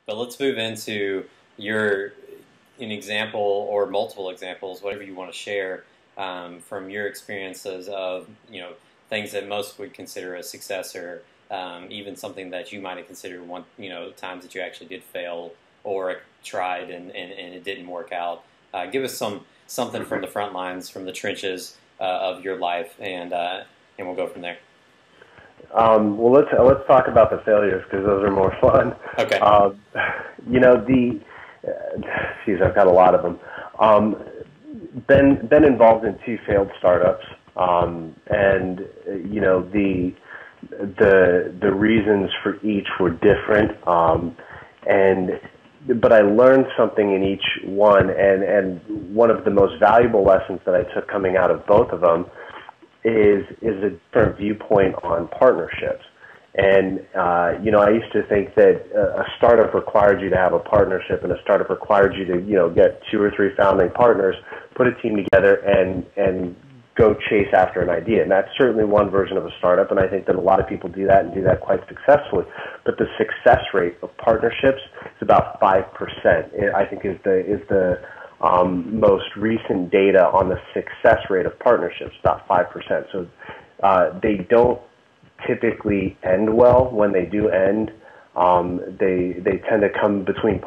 But let's move into your an example or multiple examples, whatever you want to share from your experiences of things that most would consider a success, or even something that you might have considered times that you actually did fail or tried and it didn't work out. Give us something from the front lines, from the trenches of your life, and we'll go from there. Well, let's talk about the failures because those are more fun. Okay. Geez, I've got a lot of them. Been involved in two failed startups, and the reasons for each were different, but I learned something in each one, and one of the most valuable lessons that I took coming out of both of them is a different viewpoint on partnerships. And, I used to think that a startup required you to have a partnership, and a startup required you to, get 2 or 3 founding partners, put a team together, and go chase after an idea. And that's certainly one version of a startup, and I think that a lot of people do that and do that quite successfully. But the success rate of partnerships is about 5%. I think is the most recent data on the success rate of partnerships, about 5%. So they don't typically end well. When they do end, they tend to come between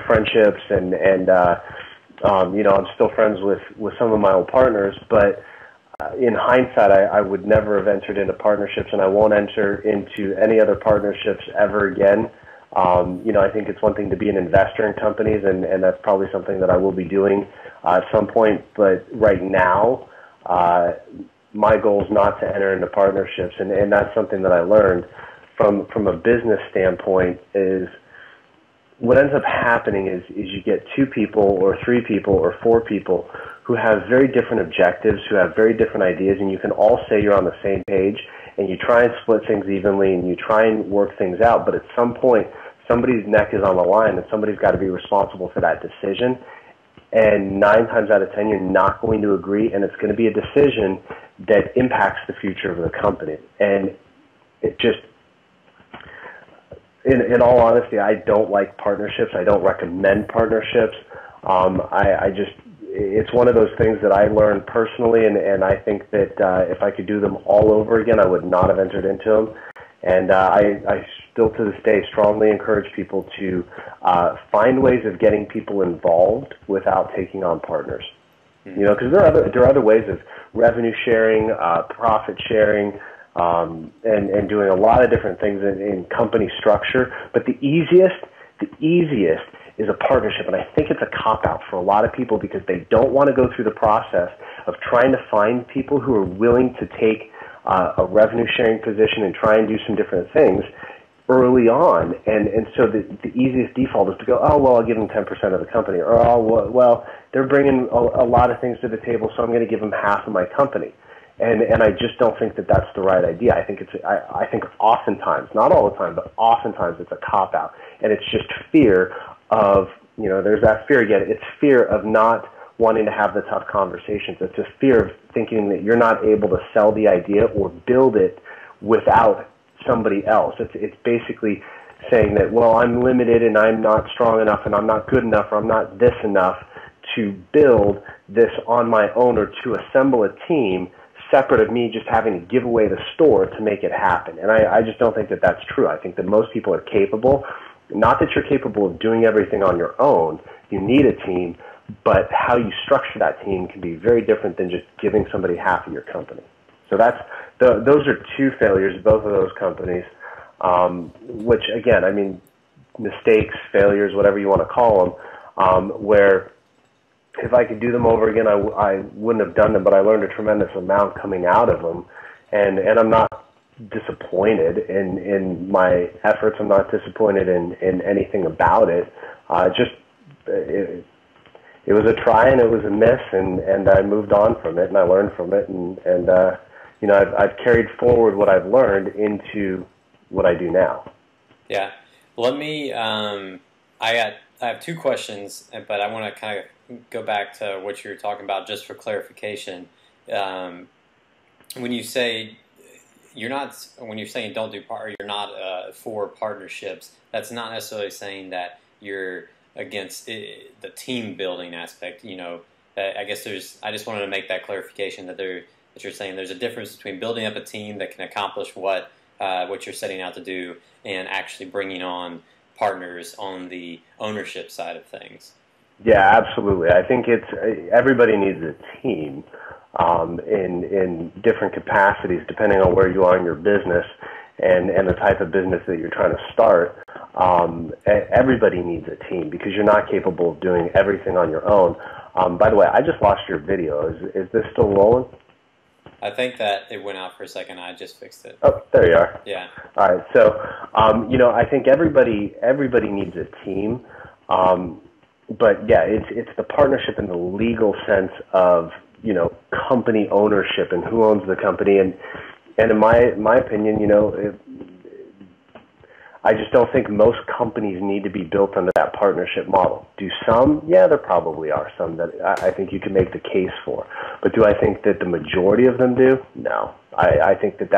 friendships, and I'm still friends with some of my old partners, but in hindsight, I would never have entered into partnerships, and I won't enter into any other partnerships ever again. I think it's one thing to be an investor in companies, and that's probably something that I will be doing at some point. But right now, my goal is not to enter into partnerships, and that's something that I learned from a business standpoint. Is what ends up happening is you get 2 people or 3 people or 4 people who have very different objectives, who have very different ideas, and you can all say you're on the same page, and you try and split things evenly, and you try and work things out, but at some point, somebody's neck is on the line, and somebody's got to be responsible for that decision. And 9 times out of 10, you're not going to agree, and it's going to be a decision that impacts the future of the company. And it just, in all honesty, I don't like partnerships. I don't recommend partnerships. It's one of those things that I learned personally, and I think that if I could do them all over again, I would not have entered into them. And I still to this day strongly encourage people to find ways of getting people involved without taking on partners. Because there are other ways of revenue sharing, profit sharing, and doing a lot of different things in company structure. But the easiest is a partnership, and I think it's a cop-out for a lot of people because they don't want to go through the process of trying to find people who are willing to take a revenue-sharing position and try and do some different things early on. And so the easiest default is to go, oh, well, I'll give them 10% of the company, or, oh, well, they're bringing a lot of things to the table, so I'm going to give them half of my company. And I just don't think that that's the right idea. I think I think oftentimes, not all the time, but oftentimes it's a cop-out, and it's just fear of, there's that fear again. It's fear of not wanting to have the tough conversations. It's a fear of thinking that you're not able to sell the idea or build it without somebody else. It's basically saying that, well, I'm limited and I'm not strong enough and I'm not good enough or I'm not this enough to build this on my own or to assemble a team separate of me just having to give away the store to make it happen. And I just don't think that that's true. I think that most people are capable. Not that you're capable of doing everything on your own. You need a team, but how you structure that team can be very different than just giving somebody half of your company. So those are 2 failures, both of those companies, which, again, I mean, mistakes, failures, whatever you want to call them, where if I could do them over again, I wouldn't have done them, but I learned a tremendous amount coming out of them, and I'm not disappointed in my efforts. I'm not disappointed in anything about it. It was a try and it was a miss, and I moved on from it and I learned from it, and I've carried forward what I've learned into what I do now. Yeah. Let me. I have 2 questions, but I want to kind of go back to what you were talking about just for clarification. When you say you're not, when you're saying don't do you're not for partnerships. That's not necessarily saying that you're against the team building aspect. You know, I guess I just wanted to make that clarification that you're saying there's a difference between building up a team that can accomplish what you're setting out to do and actually bringing on partners on the ownership side of things. Yeah, absolutely. I think everybody needs a team in different capacities, depending on where you are in your business and the type of business that you're trying to start. Everybody needs a team because you're not capable of doing everything on your own. By the way, I just lost your video. Is this still rolling? I think that it went out for a second. I just fixed it. Oh, there you are. Yeah. All right. So, I think everybody needs a team. But yeah, it's the partnership in the legal sense of, company ownership and who owns the company. And in my opinion, I just don't think most companies need to be built under that partnership model. Do some? Yeah, there probably are some that I think you can make the case for. But do I think that the majority of them do? No. I think it's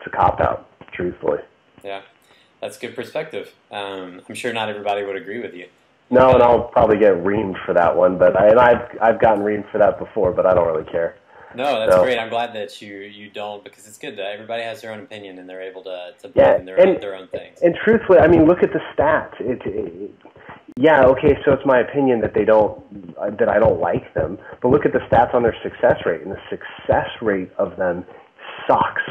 a cop-out, truthfully. Yeah, that's good perspective. I'm sure not everybody would agree with you. No, and I'll probably get reamed for that one. I've gotten reamed for that before, but I don't really care. No, that's great. I'm glad that you don't, because it's good that everybody has their own opinion and they're able to believe in their own things. And truthfully, I mean, look at the stats. Yeah, okay, so it's my opinion that I don't like them, but look at the stats on their success rate, and the success rate of them sucks.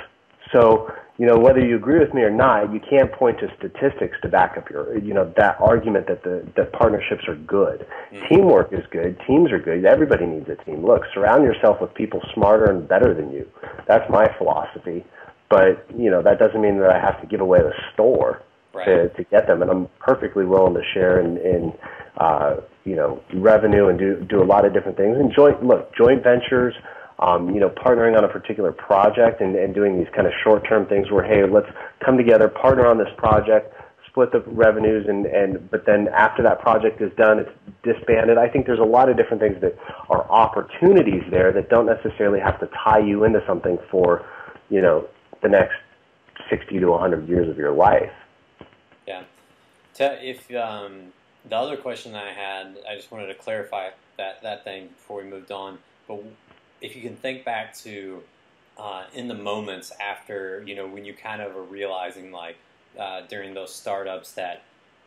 So, whether you agree with me or not, you can't point to statistics to back up that argument that partnerships are good. Mm-hmm. Teamwork is good. Teams are good. Everybody needs a team. Look, surround yourself with people smarter and better than you. That's my philosophy. But, that doesn't mean that I have to give away the store to get them. And I'm perfectly willing to share in revenue and do a lot of different things. And joint ventures, partnering on a particular project and doing these kind of short-term things where, hey, let's come together, partner on this project, split the revenues, but then after that project is done, it's disbanded. I think there's a lot of different things that are opportunities there that don't necessarily have to tie you into something for, the next 60 to 100 years of your life. Yeah. If the other question I had, I just wanted to clarify that thing before we moved on, but if you can think back to in the moments after, when you kind of are realizing during those startups that,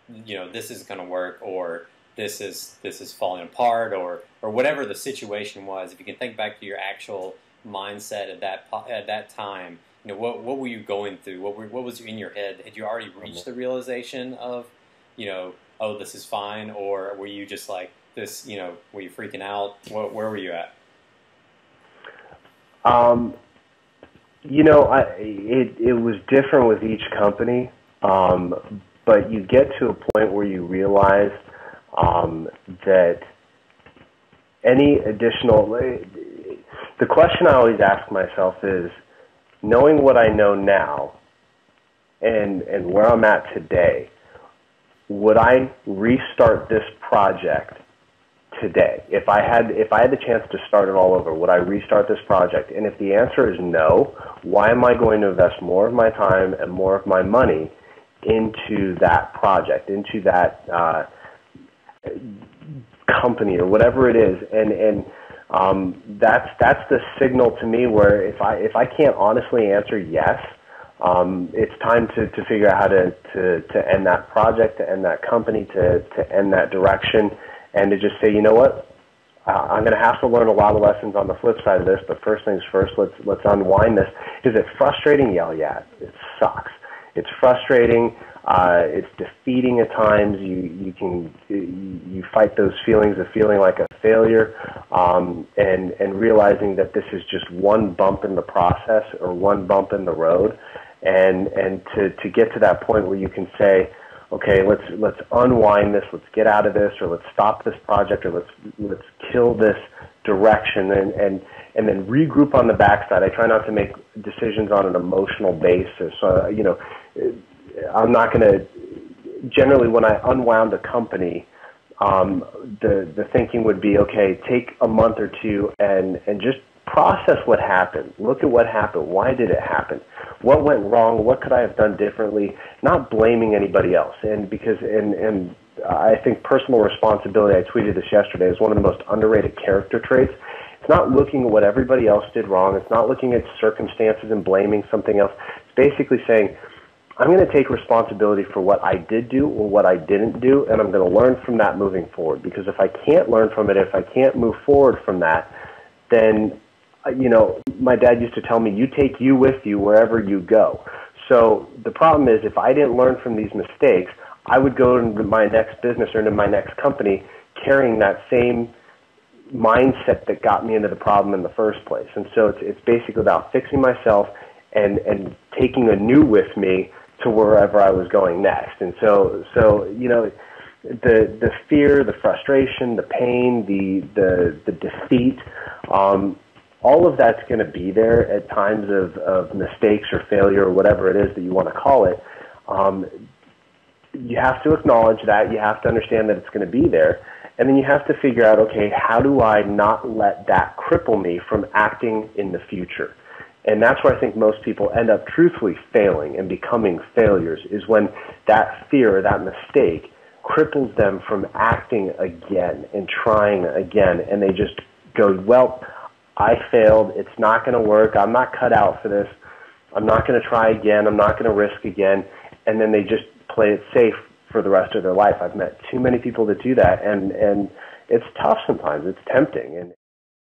this is going to work, or this is falling apart, or whatever the situation was, if you can think back to your actual mindset at that time, what were you going through? What was in your head? Had you already reached the realization of, oh, this is fine, or were you just like this, were you freaking out? Where were you at? It was different with each company, but you get to a point where you realize that any additional... The question I always ask myself is, knowing what I know now and where I'm at today, would I restart this project today? If I had the chance to start it all over, would I restart this project? And if the answer is no, why am I going to invest more of my time and more of my money into that project, into that company or whatever it is? And that's the signal to me where if I can't honestly answer yes, it's time to figure out how to end that project, to end that company, to end that direction. And to just say, you know what, I'm going to have to learn a lot of lessons on the flip side of this, but first things first, let's unwind this. Is it frustrating? Yeah, it sucks. It's frustrating. It's defeating at times. You fight those feelings of feeling like a failure, and realizing that this is just one bump in the process or one bump in the road, and to get to that point where you can say, okay, let's unwind this, let's get out of this, or let's stop this project, or let's kill this direction, and then regroup on the backside. I try not to make decisions on an emotional basis. I'm not going to. Generally, when I unwound a company, the thinking would be, okay, take a month or two and just process what happened. Look at what happened. Why did it happen? What went wrong? What could I have done differently? Not blaming anybody else. And because I think personal responsibility, I tweeted this yesterday, is one of the most underrated character traits. It's not looking at what everybody else did wrong. It's not looking at circumstances and blaming something else. It's basically saying, I'm going to take responsibility for what I did do or what I didn't do, and I'm going to learn from that moving forward. Because if I can't learn from it, if I can't move forward from that, then, my dad used to tell me, you take you with you wherever you go. So the problem is, if I didn't learn from these mistakes, I would go into my next business or into my next company carrying that same mindset that got me into the problem in the first place. And so it's basically about fixing myself and taking a new with me to wherever I was going next. And so the fear, the frustration, the pain, the defeat, all of that's going to be there at times of mistakes or failure or whatever it is that you want to call it. You have to acknowledge that. You have to understand that it's going to be there. And then you have to figure out, okay, how do I not let that cripple me from acting in the future? And that's where I think most people end up truthfully failing and becoming failures, is when that fear or that mistake cripples them from acting again and trying again. And they just go, well, I failed. It's not going to work. I'm not cut out for this. I'm not going to try again. I'm not going to risk again. And then they just play it safe for the rest of their life. I've met too many people that do that, and it's tough sometimes. It's tempting. And